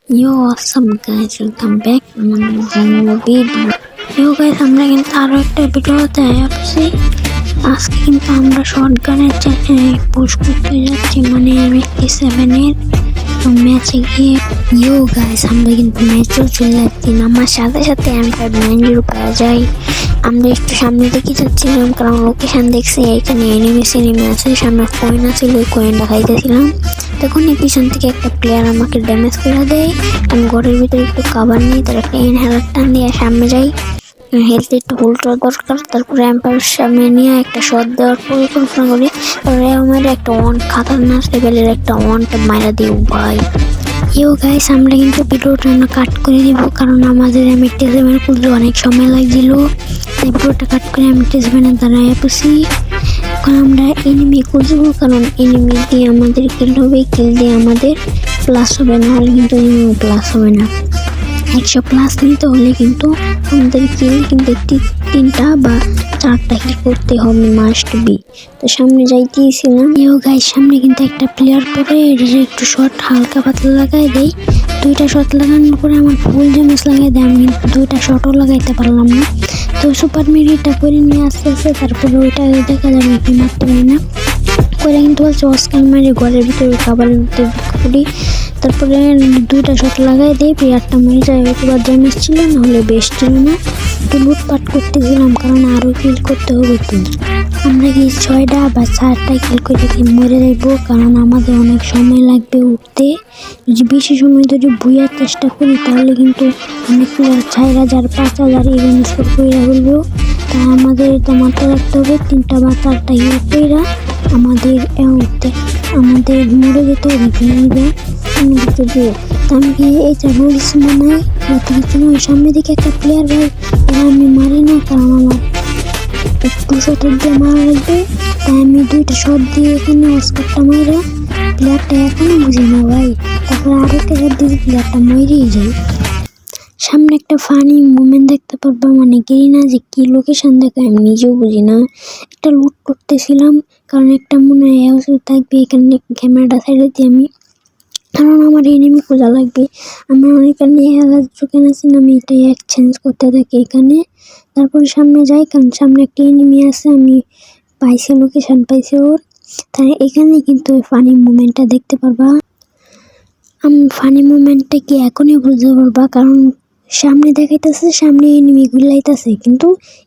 Yo, what's up guys? Welcome back to another video. Yo guys, আমরা কিন্তু আরো একটা ভিডিওতে আসছি। আজকে কিন্তু আমরা শটগানের পুশ করতে যাচ্ছি, মানে MX7 এর ম্যাচে গিয়ে। ইয়ো গাইস, আমরা কিন্তু ম্যাচেও চলে যাচ্ছি। আমার সাথে সাথে M590 পাওয়া যায়। আমরা একটু সামনে দিকে যাচ্ছিলাম কারণ লোকেশন দেখছি এখানে এনিমি আছে, সামনে কয়েন আছে, ওই কয়েন দেখাইতেছিলাম। তখন এই পিছন থেকে একটা প্লেয়ার আমাকে ড্যামেজ করে দেয়। আমি ঘরের ভিতরে একটু কাভার নিই, তার একটা ইনহেলার টান দিয়ে সামনে যাই। হেলথ একটু হোল্ড করা দরকার, তারপরে এম্পায়ার সামনে নিয়ে একটা শট দেওয়ার পরিকল্পনা করি। তারপরে আমার একটা খাতারনাক লেভেলের একটা মারা দিই ভাই। ইয়ো গাইস, আমরা কিন্তু ভিডিওটা কাট করে দিব কারণ আমাদের MX7 খুলতে অনেক সময় লাগছিল। তাই ভিডিওটা কাট করে MX7 দাঁড়ায় বসি। এখন আমরা এনিমি খুঁজবো কারণ এনিমি দিয়ে আমাদের কিল হবে, কিল দিয়ে আমাদের প্লাস হবে, নাহলে কিন্তু এনিমি প্লাস হবে না। 100 প্লাস নিতে হলে কিন্তু আমাদের কিল কিন্তু 3টা বা 4টা কিল করতে হবে, মাস্ট বি। তো সামনে যাইতেছিলাম। ইয়ো গাইস, সামনে কিন্তু একটা প্লেয়ার পরে একটু শট হালকা পাতলা লাগাই দেয়। 2টা শট লাগানোর পরে আমার ফুল ড্যামেজ লাগাই দেয়, আমি কিন্তু 2টা শটও লাগাইতে পারলাম না। তো সুপার মিরিটা করে নিয়ে আসতে তারপরে ওইটা দেখা যাবে কি মারতে পারি না করে, কিন্তু বলছে অস্কার মারি ঘরের ভিতরে খাবারের ভিতরে করি। তারপরে 2টা শট লাগাই দিই, প্লেয়ারটা মরে যায়। হয়তো ড্যামেজ ছিল, নাহলে বেস্ট ছিল না। একটু লুটপাট করতেছিলাম কারণ আরও কিল করতে হবে। তো আমরা কি 6টা বা 4টা কিল করে কি মরে যাইবো, কারণ আমাদের অনেক সময় লাগবে উঠতে। যদি বেশি সময় ধরে ভুইয়ার চেষ্টা করি তাহলে কিন্তু অনেক প্লেয়ার 4000 5000 ইভেন্ট স্কোর করে ফেলবো। তাই আমাদের এটা মাথায় রাখতে হবে, 3টা বা 4টা কিল করে আমাদের উঠতে আমাদের মরে যেতে হবে। আমি কি এইটা রুলস মানাই যাতে কিছু নয়। সামনের দিকে একটা প্লেয়ার ভাই, এরা আমি মারি না কারণ আমার একটু শটের দিয়ে মারা লাগবে। তাই আমি 2টা শট দিয়ে এখানে অস্কারটা মারা, প্লেয়ারটা এখনো বুঝি না ভাই। তারপরে আরেকটা শট দিয়ে প্লেয়ারটা মরেই যায়। সামনে একটা ফানি মুভমেন্ট দেখতে পারবো, মানে না যে কি লোকেশন দেখে আমি নিজেও বুঝি না। একটা লুট করতেছিলাম কারণ একটা মনে হয় থাকবে এখানে ক্যামেরাটা সাইডে দিয়ে আমি, কারণ আমার এনিমি খোঁজা লাগবে। আমার এখানে চোখে আছে না, আমি এটাই এক্সচেঞ্জ করতে থাকি এখানে। তারপরে সামনে যাই কারণ সামনে একটা এনিমি আছে, আমি পাইছি লোকেশন পাইছি ওর। তাই এখানে কিন্তু ফানি মুভমেন্টটা দেখতে পারবা। আমি ফানি মুভমেন্টটা কি এখনই বুঝতে পারবা কারণ সামনে দেখাইতেছে সামনে এনিমি গুলাইতেছে, কিন্তু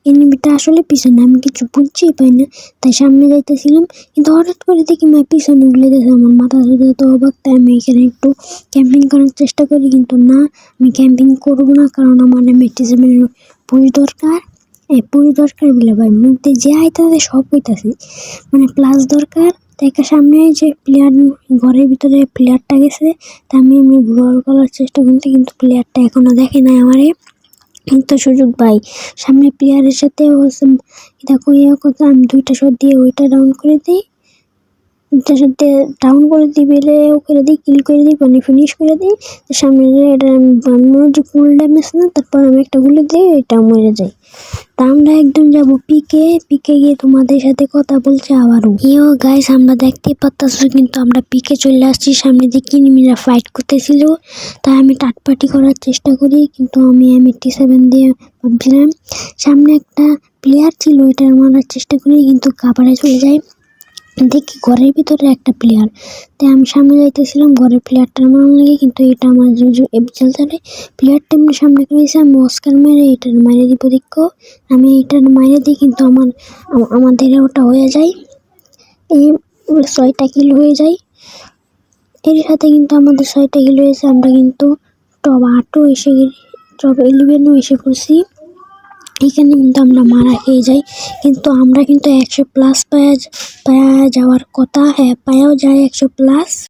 এনিমিটা আসলে পিছনে, আমি কিছু বুঝতেই পাই না। তাই সামনে যাইতেছিলাম, কিন্তু হঠাৎ করে দেখি পিছনে গুলাইতেছে, আমার মাথা ধরে তো অবাক। তাই আমি এখানে একটু ক্যাম্পিং করার চেষ্টা করি, কিন্তু না, আমি ক্যাম্পিং করবো না কারণ আমার MX7 পুশ দরকার। পুশ দরকার বলে ভাই মুখে যে আইতাছে সব হইতাছে, মানে প্লাস দরকার। তাই সামনে যে প্লেয়ার ঘরের ভিতরে প্লেয়ারটা গেছে, তা আমি এমনি ঘুরার করার চেষ্টা করছি, কিন্তু প্লেয়ারটা এখনো দেখে নাই আমারে। কিন্তু সুযোগ পাই সামনে প্লেয়ারের সাথে দেখো ইয়ে কথা, আমি 2টা শট দিয়ে ওইটা ডাউন করে দিই, ওইটার সাথে ডাউন করে দিই, বেলেও করে দিই, কিল করে দিই, মানে ফিনিশ করে দিই। সামনে এটা যে ফুল ড্যামেজ না, তারপর আমি একটা গুলি দিই, এটা মরে যায়। তা আমরা একদম যাবো পিকে গিয়ে তোমাদের সাথে কথা বলছে আবারও। ইয়ো গাইস, আমরা দেখতে পাচ্ছি কিন্তু আমরা পিকে চলে আসছি। সামনে দিকে এনিমিরা ফাইট করতেছিল, তাই আমি টাটপাটি করার চেষ্টা করি, কিন্তু আমি MX7 দিয়ে ভাবছিলাম। সামনে একটা প্লেয়ার ছিল, এটা মারার চেষ্টা করি, কিন্তু কাভারে চলে যায়। দেখি ঘরের ভিতরে একটা প্লেয়ার, তাই আমি সামনে যাইতেছিলাম ঘরের প্লেয়ারটার মারার লাগে, কিন্তু এটা আমার চলে প্লেয়ারটা এমনি সামনে করেছে। আমি অস্কার মেরে এটার মাইরে দিব, দেখো আমি এটার মাইরে দিই, কিন্তু আমাদের ওটা হয়ে যায়, এই 6টা কিল হয়ে যায়। এর সাথে কিন্তু আমাদের 6টা কিল হয়েছে। আমরা কিন্তু টপ 8ও এসে টপ 11ও এসে পড়ছি। এখানে কিন্তু আমরা মারা খেয়ে যাই, কিন্তু আমরা কিন্তু 100 প্লাস পাওয়া যাওয়ার কথা। হ্যাঁ, পাওয়াও যায় 100 প্লাস।